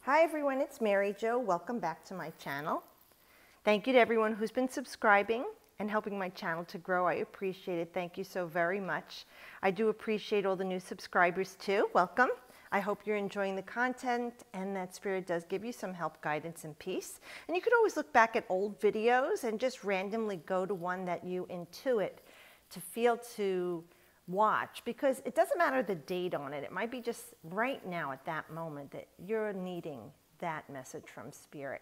Hi everyone, it's Mary Jo. Welcome back to my channel. Thank you to everyone who's been subscribing and helping my channel to grow. I appreciate it. Thank you so very much. I do appreciate all the new subscribers too. Welcome. I hope you're enjoying the content and that Spirit does give you some help, guidance, and peace. And you could always look back at old videos and just randomly go to one that you intuit to feel to watch, because it doesn't matter the date on it. It might be just right now at that moment that you're needing that message from Spirit.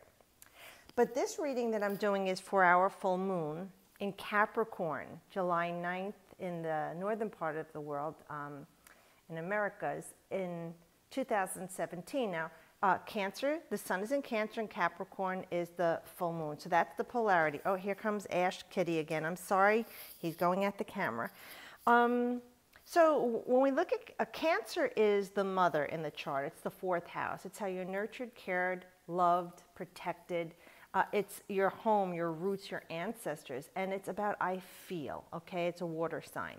But this reading that I'm doing is for our full moon in Capricorn, July 9th in the northern part of the world, in Americas, in 2017. Now, Cancer, the sun is in Cancer, and Capricorn is the full moon. So that's the polarity. Oh, here comes Ash Kitty again. I'm sorry, he's going at the camera. So when we look at Cancer is the mother in the chart. It's the fourth house. It's how you're nurtured, cared, loved, protected. It's your home, your roots, your ancestors. And it's about I feel, okay? It's a water sign.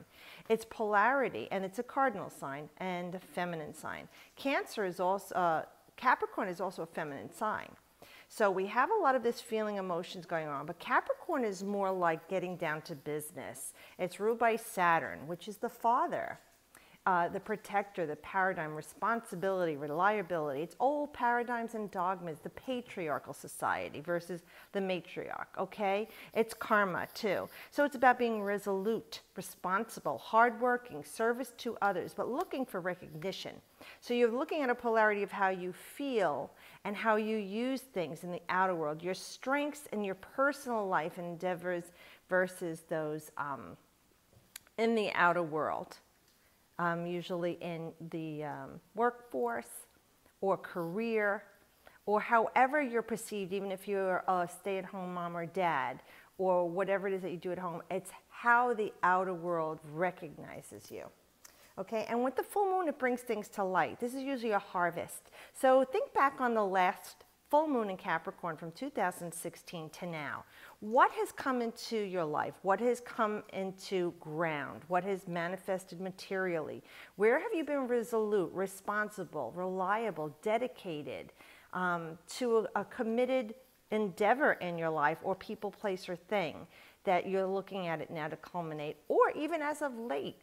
It's polarity, and it's a cardinal sign and a feminine sign. Cancer is also, Capricorn is also a feminine sign. So we have a lot of this feeling, emotions going on, but Capricorn is more like getting down to business. It's ruled by Saturn, which is the father, the protector, the paradigm, responsibility, reliability. It's old paradigms and dogmas, the patriarchal society versus the matriarch, okay? It's karma too. So it's about being resolute, responsible, hardworking, service to others, but looking for recognition. So you're looking at a polarity of how you feel and how you use things in the outer world, your strengths in your personal life endeavors versus those in the outer world. Usually in the workforce or career, or however you're perceived, even if you're a stay-at-home mom or dad, or whatever it is that you do at home. It's how the outer world recognizes you. Okay, and with the full moon, it brings things to light. This is usually a harvest. So think back on the last full moon in Capricorn from 2016 to now. What has come into your life? What has come into ground? What has manifested materially? Where have you been resolute, responsible, reliable, dedicated to a committed endeavor in your life, or people, place, or thing that you're looking at it now to culminate, or even as of late?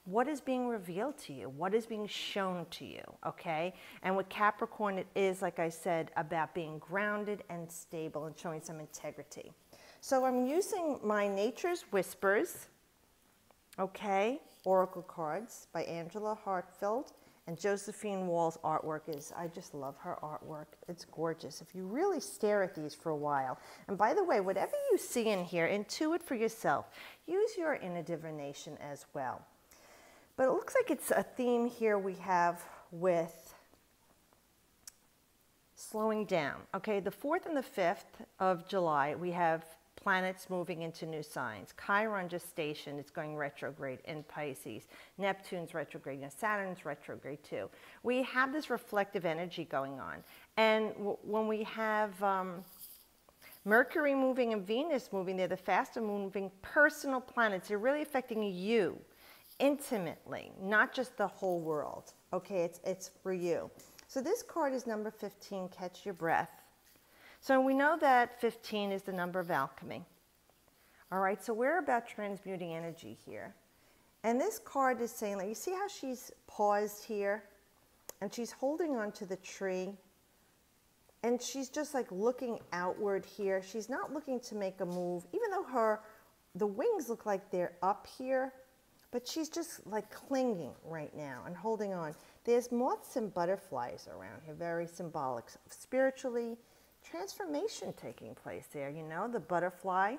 What is being revealed to you? What is being shown to you, okay? And with Capricorn, it is, like I said, about being grounded and stable and showing some integrity. So I'm using my Nature's Whispers, okay, Oracle cards by Angela Hartfield, and Josephine Wall's artwork is, I just love her artwork. It's gorgeous. If you really stare at these for a while. And by the way, whatever you see in here, intuit for yourself. Use your inner divination as well. But it looks like it's a theme here we have with slowing down. Okay, the 4th and the 5th of July, we have planets moving into new signs. Chiron gestation is going retrograde in Pisces. Neptune's retrograde, and Saturn's retrograde too. We have this reflective energy going on. And when we have Mercury moving and Venus moving, they're the faster moving personal planets. They're really affecting you intimately, not just the whole world. Okay, it's for you. So this card is number 15, Catch Your Breath. So we know that 15 is the number of alchemy. All right, so we're about transmuting energy here. And this card is saying, like, you see how she's paused here? And she's holding on to the tree. And she's just like looking outward here. She's not looking to make a move, even though the wings look like they're up here. But she's just like clinging right now and holding on. There's moths and butterflies around here, very symbolic. Spiritually, transformation taking place there. You know, the butterfly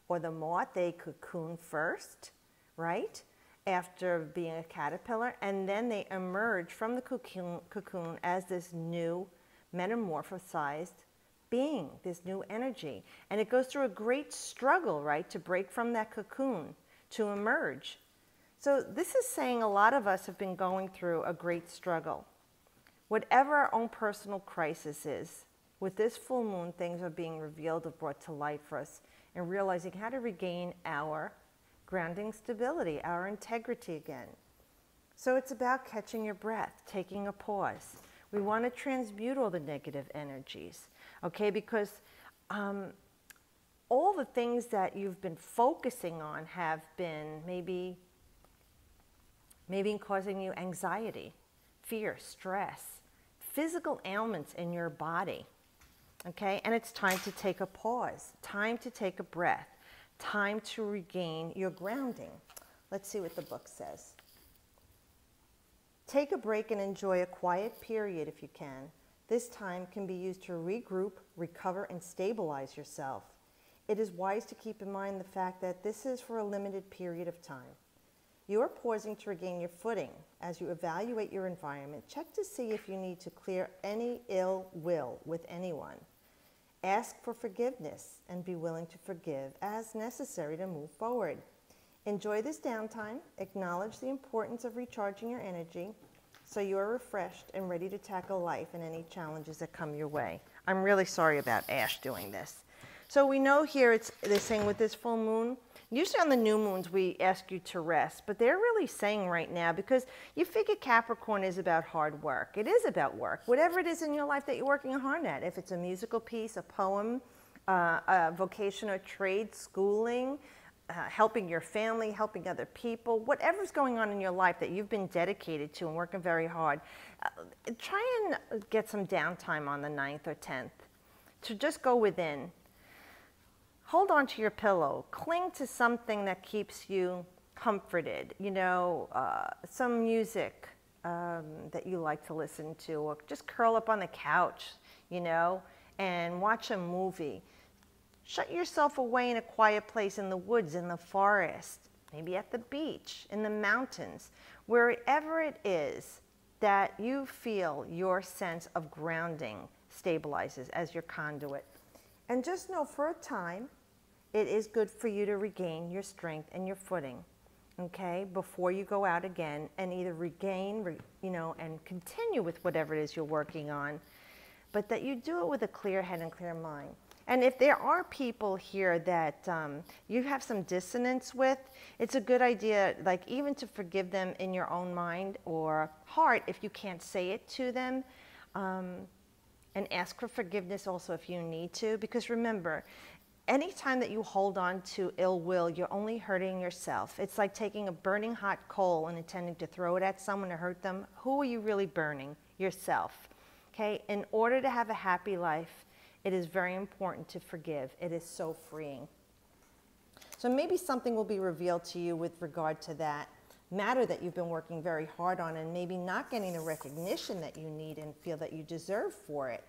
or the moth, they cocoon first, right? After being a caterpillar. And then they emerge from the cocoon as this new metamorphosized being, this new energy. And it goes through a great struggle, right, to break from that cocoon, to emerge. So this is saying a lot of us have been going through a great struggle. Whatever our own personal crisis is, with this full moon, things are being revealed or brought to light for us, and realizing how to regain our grounding stability, our integrity again. So it's about catching your breath, taking a pause. We want to transmute all the negative energies, okay? Because all the things that you've been focusing on have been maybe causing you anxiety, fear, stress, physical ailments in your body, okay? And it's time to take a pause, time to take a breath, time to regain your grounding. Let's see what the book says. Take a break and enjoy a quiet period if you can. This time can be used to regroup, recover, and stabilize yourself. It is wise to keep in mind the fact that this is for a limited period of time. You are pausing to regain your footing. As you evaluate your environment, check to see if you need to clear any ill will with anyone. Ask for forgiveness and be willing to forgive as necessary to move forward. Enjoy this downtime. Acknowledge the importance of recharging your energy so you are refreshed and ready to tackle life and any challenges that come your way. I'm really sorry about Ash doing this. So we know here they're saying with this full moon, usually on the new moons we ask you to rest, but they're really saying right now, because you figure Capricorn is about hard work. It is about work. Whatever it is in your life that you're working hard at, if it's a musical piece, a poem, a vocation or trade, schooling, helping your family, helping other people, whatever's going on in your life that you've been dedicated to and working very hard, try and get some downtime on the 9th or 10th to just go within. Hold on to your pillow. Cling to something that keeps you comforted, you know, some music that you like to listen to, or just curl up on the couch, you know, and watch a movie. Shut yourself away in a quiet place in the woods, in the forest, maybe at the beach, in the mountains, wherever it is that you feel your sense of grounding stabilizes as your conduit. And just know for a time, it is good for you to regain your strength and your footing, okay, before you go out again and either regain, you know, and continue with whatever it is you're working on, but that you do it with a clear head and clear mind. And if there are people here that you have some dissonance with, it's a good idea, like even to forgive them in your own mind or heart if you can't say it to them, and ask for forgiveness also if you need to. Because remember, anytime that you hold on to ill will, you're only hurting yourself. It's like taking a burning hot coal and intending to throw it at someone to hurt them. Who are you really burning? Yourself. Okay? In order to have a happy life, it is very important to forgive. It is so freeing. So maybe something will be revealed to you with regard to that matter that you've been working very hard on and maybe not getting the recognition that you need and feel that you deserve for it.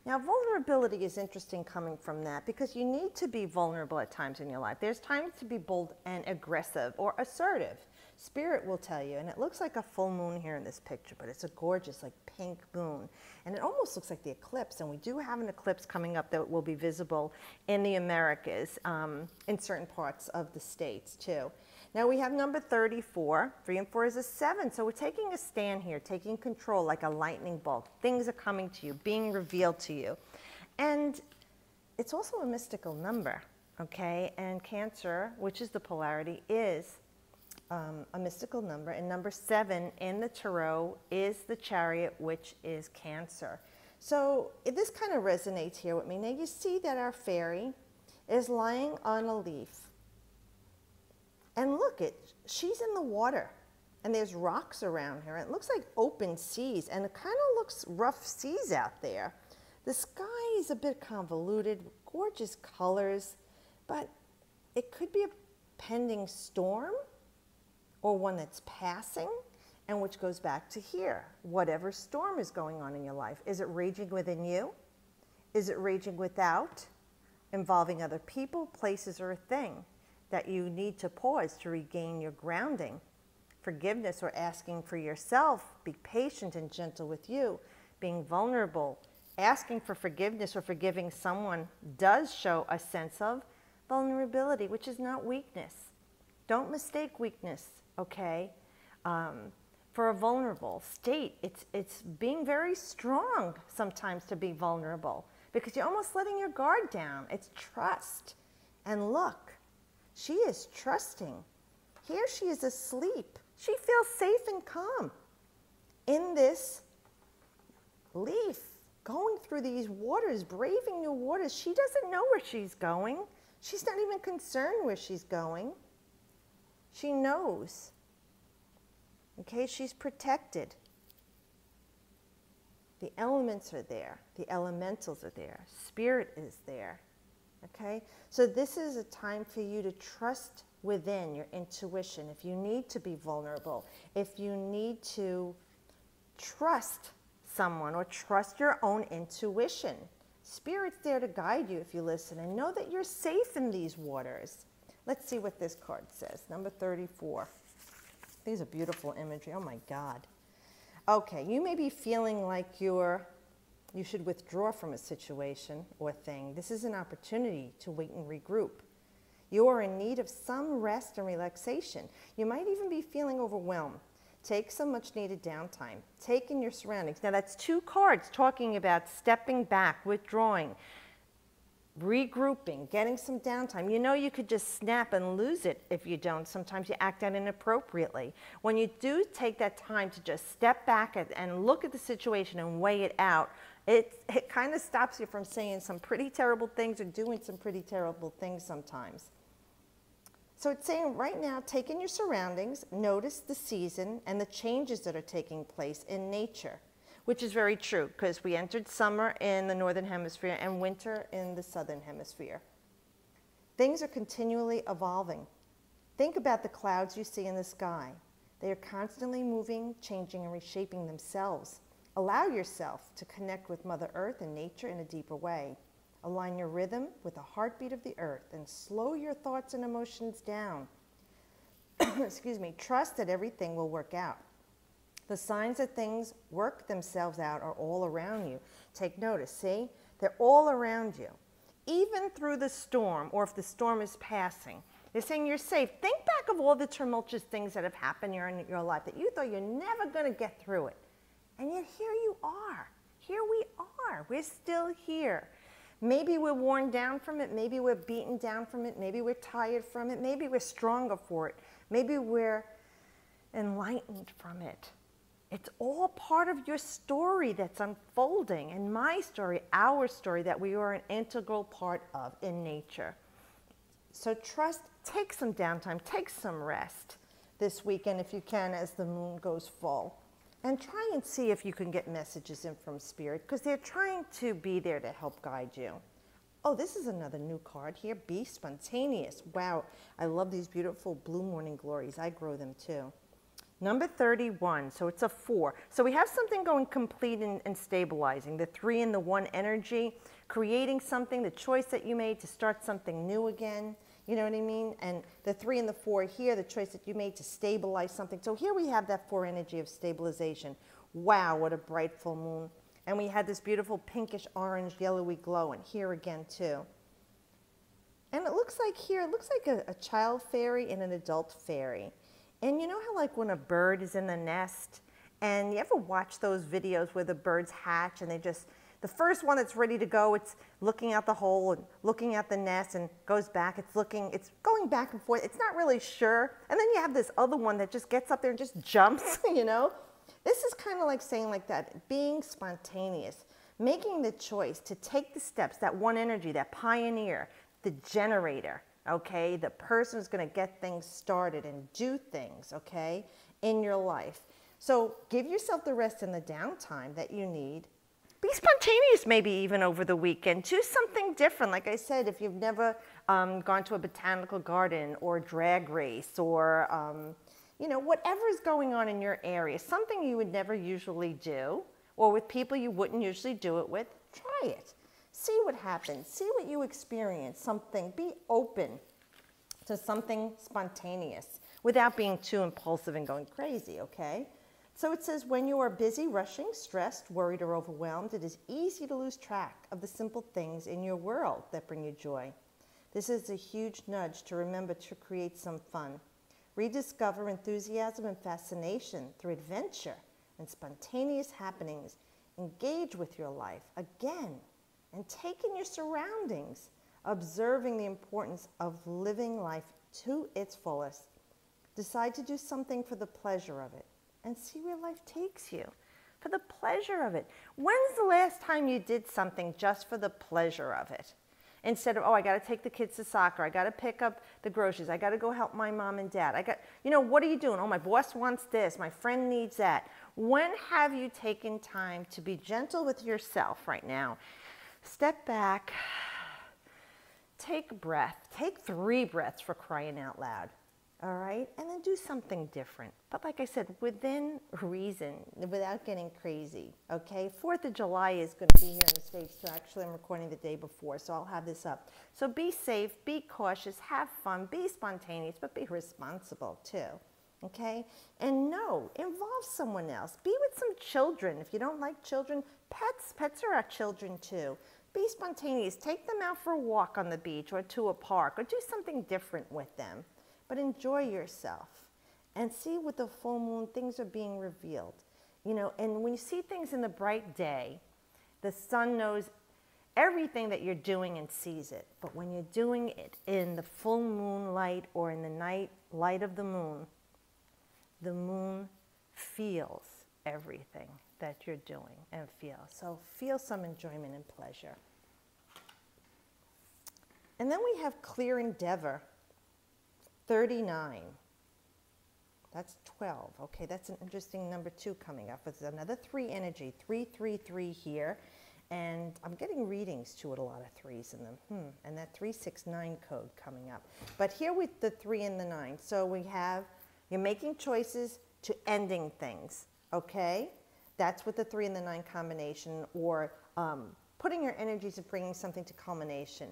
Now, vulnerability is interesting coming from that because you need to be vulnerable at times in your life. There's times to be bold and aggressive or assertive. Spirit will tell you, and it looks like a full moon here in this picture, but it's a gorgeous, like pink moon. And it almost looks like the eclipse, and we do have an eclipse coming up that will be visible in the Americas, in certain parts of the states too. Now we have number 34, 3 and 4 is a 7, so we're taking a stand here, taking control like a lightning bolt. Things are coming to you, being revealed to you. And it's also a mystical number, okay? And Cancer, which is the polarity, is a mystical number, and number 7 in the tarot is the Chariot, which is Cancer. So this kind of resonates here with me. Now you see that our fairy is lying on a leaf. And look, she's in the water, and there's rocks around her. It looks like open seas, and it kind of looks rough seas out there. The sky is a bit convoluted, gorgeous colors, but it could be a pending storm, or one that's passing, and which goes back to here. Whatever storm is going on in your life, is it raging within you? Is it raging without, involving other people, places, or a thing that you need to pause to regain your grounding? Forgiveness or asking for yourself, be patient and gentle with you, being vulnerable, asking for forgiveness or forgiving someone does show a sense of vulnerability, which is not weakness. Don't mistake weakness, okay, for a vulnerable state. It's being very strong sometimes to be vulnerable because you're almost letting your guard down. It's trust. And look, she is trusting. Here she is asleep. She feels safe and calm in this leaf, going through these waters, braving new waters. She doesn't know where she's going. She's not even concerned where she's going. She knows. Okay, she's protected. The elements are there. The elementals are there. Spirit is there. Okay, so this is a time for you to trust within your intuition. If you need to be vulnerable, if you need to trust someone or trust your own intuition, Spirit's there to guide you if you listen, and know that you're safe in these waters. Let's see what this card says. Number 34. These are beautiful imagery. Oh my God. Okay, you may be feeling like you should withdraw from a situation or thing. This is an opportunity to wait and regroup. You are in need of some rest and relaxation. You might even be feeling overwhelmed. Take some much needed downtime. Take in your surroundings. Now that's two cards talking about stepping back, withdrawing, regrouping, getting some downtime. You know you could just snap and lose it if you don't. Sometimes you act out inappropriately. When you do take that time to just step back and look at the situation and weigh it out, it kind of stops you from saying some pretty terrible things or doing some pretty terrible things sometimes. So it's saying right now, take in your surroundings, notice the season and the changes that are taking place in nature, which is very true because we entered summer in the northern hemisphere and winter in the southern hemisphere. Things are continually evolving. Think about the clouds you see in the sky. They are constantly moving, changing, and reshaping themselves. Allow yourself to connect with Mother Earth and nature in a deeper way. Align your rhythm with the heartbeat of the earth and slow your thoughts and emotions down. Excuse me. Trust that everything will work out. The signs that things work themselves out are all around you. Take notice, see? They're all around you. Even through the storm, or if the storm is passing, they're saying you're safe. Think back of all the tumultuous things that have happened in your life that you thought you're never going to get through it. And yet here you are. Here we are. We're still here. Maybe we're worn down from it. Maybe we're beaten down from it. Maybe we're tired from it. Maybe we're stronger for it. Maybe we're enlightened from it. It's all part of your story that's unfolding, and my story, our story, that we are an integral part of in nature. So trust, take some downtime, take some rest this weekend if you can as the moon goes full. And try and see if you can get messages in from Spirit, because they're trying to be there to help guide you. Oh, this is another new card here. Be spontaneous. Wow, I love these beautiful blue morning glories. I grow them too. Number 31, so it's a 4. So we have something going complete and stabilizing. The 3 and the 1 energy, creating something, the choice that you made to start something new again. You know what I mean? And the 3 and the 4 here, the choice that you made to stabilize something. So here we have that 4 energy of stabilization. Wow, what a bright full moon. And we had this beautiful pinkish orange yellowy glow, and here again too. And it looks like here, it looks like a child fairy and an adult fairy. And you know how like when a bird is in the nest, and you ever watch those videos where the birds hatch and they just, the first one that's ready to go, it's looking out the hole and looking at the nest and goes back, it's going back and forth, it's not really sure. And then you have this other one that just gets up there and just jumps, you know? This is kind of like saying like that, being spontaneous, making the choice to take the steps, that 1 energy, that pioneer, the generator, okay? The person who's going to get things started and do things, okay, in your life. So give yourself the rest and the downtime that you need. Be spontaneous maybe even over the weekend. Do something different. Like I said, if you've never gone to a botanical garden or a drag race or, you know, whatever is going on in your area, something you would never usually do or with people you wouldn't usually do it with, try it. See what happens. See what you experience. Something. Be open to something spontaneous without being too impulsive and going crazy, okay? So it says, when you are busy, rushing, stressed, worried, or overwhelmed, it is easy to lose track of the simple things in your world that bring you joy. This is a huge nudge to remember to create some fun. Rediscover enthusiasm and fascination through adventure and spontaneous happenings. Engage with your life again and take in your surroundings, observing the importance of living life to its fullest. Decide to do something for the pleasure of it and see where life takes you. for the pleasure of it. When's the last time you did something just for the pleasure of it? Instead of, oh, I got to take the kids to soccer. I got to pick up the groceries. I got to go help my mom and dad. What are you doing? Oh, my boss wants this. My friend needs that. When have you taken time to be gentle with yourself right now? Step back, take a breath. Take 3 breaths for crying out loud. All right? And then do something different. But like I said, within reason, without getting crazy. Okay? 4th of July is going to be here in the States, so actually I'm recording the day before, so I'll have this up. So be safe, be cautious, have fun, be spontaneous, but be responsible too. Okay? And no, involve someone else. Be with some children. If you don't like children, pets are our children too. Be spontaneous. Take them out for a walk on the beach or to a park or do something different with them. But enjoy yourself and see with the full moon, things are being revealed. And when you see things in the bright day, the sun knows everything that you're doing and sees it. But when you're doing it in the full moon light or in the night light of the moon feels everything that you're doing and feels. So feel some enjoyment and pleasure. And then we have clear endeavor. 39. That's 12. Okay, that's an interesting number 2 coming up. It's another 3 energy. 333 here. And I'm getting readings too with a lot of 3s in them. And that 369 code coming up. But here with the 3 and the 9. So we have, you're making choices to ending things. Okay? That's with the 3 and the 9 combination. Or putting your energies of bringing something to culmination.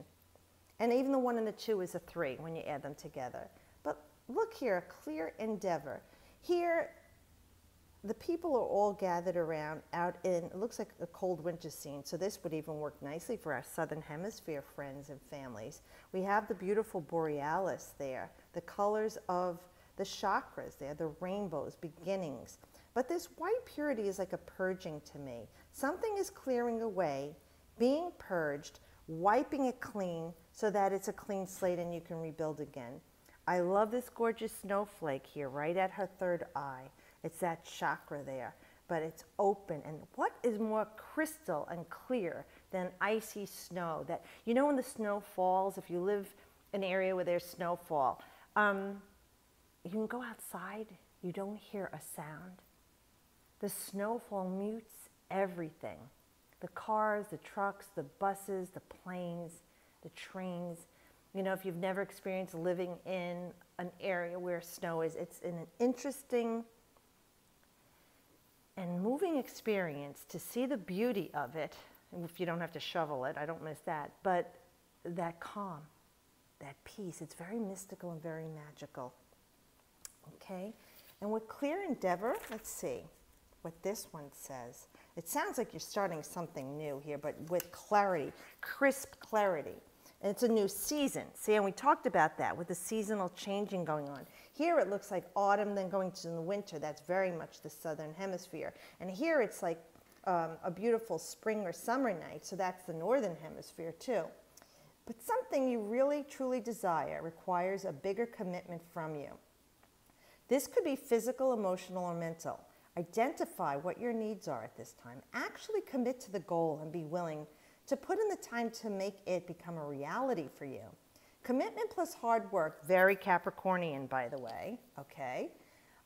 And even the 1 and the 2 is a 3 when you add them together. But look here, clear endeavor. Here, the people are all gathered around out in, it looks like a cold winter scene, so this would even work nicely for our southern hemisphere friends and families. We have the beautiful borealis there, the colors of the chakras there, the rainbows, beginnings. But this white purity is like a purging to me. Something is clearing away, being purged, wiping it clean so that it's a clean slate and you can rebuild again. I love this gorgeous snowflake here, right at her 3rd eye. It's that chakra there, but it's open. And what is more crystal and clear than icy snow? That, when the snow falls, if you live in an area where there's snowfall, you can go outside, you don't hear a sound. The snowfall mutes everything. The cars, the trucks, the buses, the planes, the trains. If you've never experienced living in an area where snow is, it's an interesting and moving experience to see the beauty of it. If you don't have to shovel it, I don't miss that. But that calm, that peace, it's very mystical and very magical. Okay? And with clear endeavor, let's see what this one says. It sounds like you're starting something new here, but with clarity, crisp clarity. And it's a new season. See, and we talked about that with the seasonal changing going on. Here it looks like autumn, then going to the winter. That's very much the southern hemisphere. And here it's like a beautiful spring or summer night. So that's the northern hemisphere too. But something you really, truly desire requires a bigger commitment from you. This could be physical, emotional, or mental. Identify what your needs are at this time. Actually commit to the goal and be willing to put in the time to make it become a reality for you. Commitment plus hard work, very Capricornian, by the way, okay,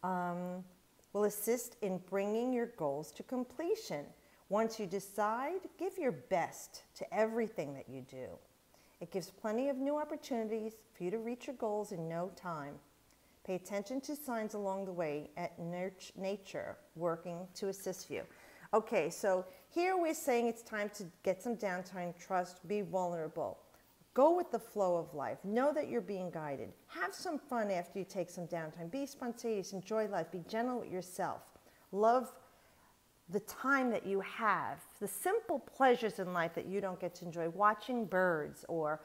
will assist in bringing your goals to completion. Once you decide, give your best to everything that you do. It gives plenty of new opportunities for you to reach your goals in no time. Pay attention to signs along the way at nature working to assist you. Okay, so here we're saying it's time to get some downtime, trust, be vulnerable. Go with the flow of life. Know that you're being guided. Have some fun after you take some downtime. Be spontaneous, enjoy life, be gentle with yourself. Love the time that you have, the simple pleasures in life that you don't get to enjoy. Watching birds or,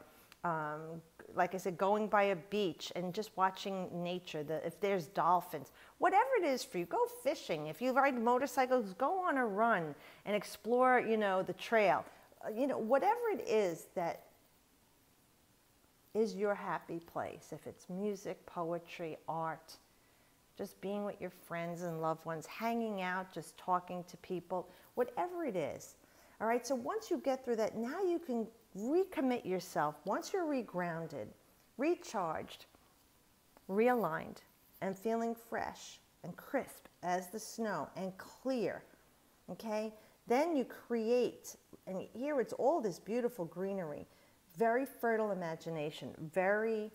like I said, going by a beach and just watching nature, if there's dolphins, whatever it is for you, go fishing. If you ride motorcycles, go on a run and explore, the trail. Whatever it is that is your happy place, if it's music, poetry, art, just being with your friends and loved ones, hanging out, just talking to people, whatever it is. All right, so once you get through that, now you can recommit yourself. Once you're regrounded, recharged, realigned, and feeling fresh and crisp as the snow and clear, okay? Then you create, and here it's all this beautiful greenery, very fertile imagination, very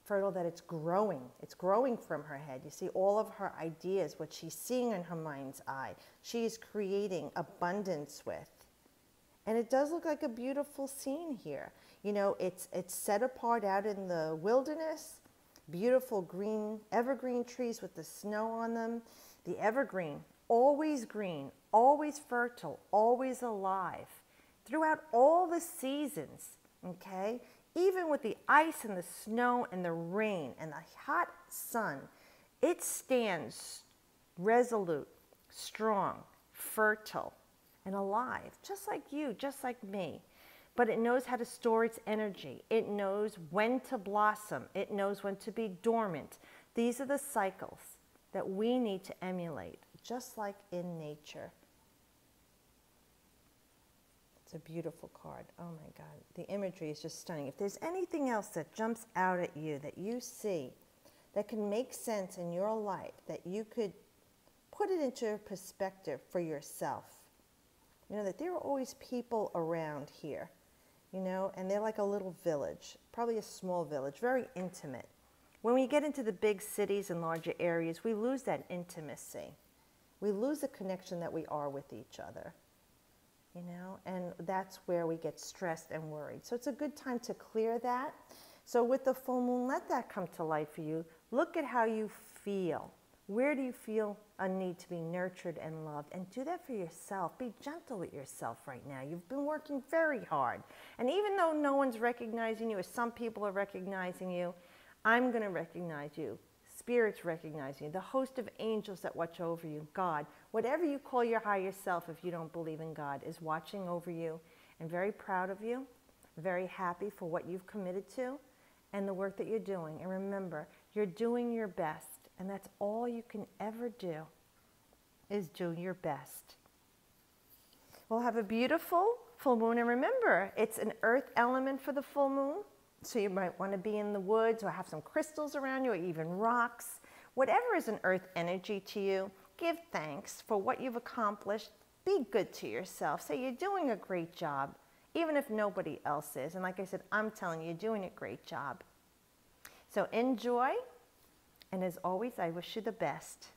fertile that it's growing. It's growing from her head. You see all of her ideas, what she's seeing in her mind's eye, she is creating abundance with. And it does look like a beautiful scene here. You know, it's set apart out in the wilderness, beautiful green, evergreen trees with the snow on them. The evergreen, always green, always fertile, always alive, throughout all the seasons, okay? Even with the ice and the snow and the rain and the hot sun, it stands resolute, strong, fertile, and alive, just like you, just like me. But it knows how to store its energy. It knows when to blossom. It knows when to be dormant. These are the cycles that we need to emulate, just like in nature. It's a beautiful card. Oh my God, the imagery is just stunning. If there's anything else that jumps out at you, that you see, that can make sense in your life, that you could put it into perspective for yourself, you know, that there are always people around here, you know, and they're like a little village, probably a small village, very intimate. When we get into the big cities and larger areas, we lose that intimacy. We lose the connection that we are with each other, you know, and that's where we get stressed and worried. So it's a good time to clear that. So with the full moon, let that come to life for you. Look at how you feel. Where do you feel a need to be nurtured and loved? And do that for yourself. Be gentle with yourself right now. You've been working very hard. And even though no one's recognizing you, or some people are recognizing you, I'm going to recognize you. Spirit's recognizing you. The host of angels that watch over you, God, whatever you call your higher self if you don't believe in God, is watching over you and very proud of you, very happy for what you've committed to and the work that you're doing. And remember, you're doing your best. And that's all you can ever do, is do your best. We'll have a beautiful full moon. And remember, it's an earth element for the full moon. So you might want to be in the woods or have some crystals around you or even rocks. Whatever is an earth energy to you, give thanks for what you've accomplished. Be good to yourself. Say you're doing a great job, even if nobody else is. And like I said, I'm telling you, you're doing a great job. So enjoy. And as always, I wish you the best.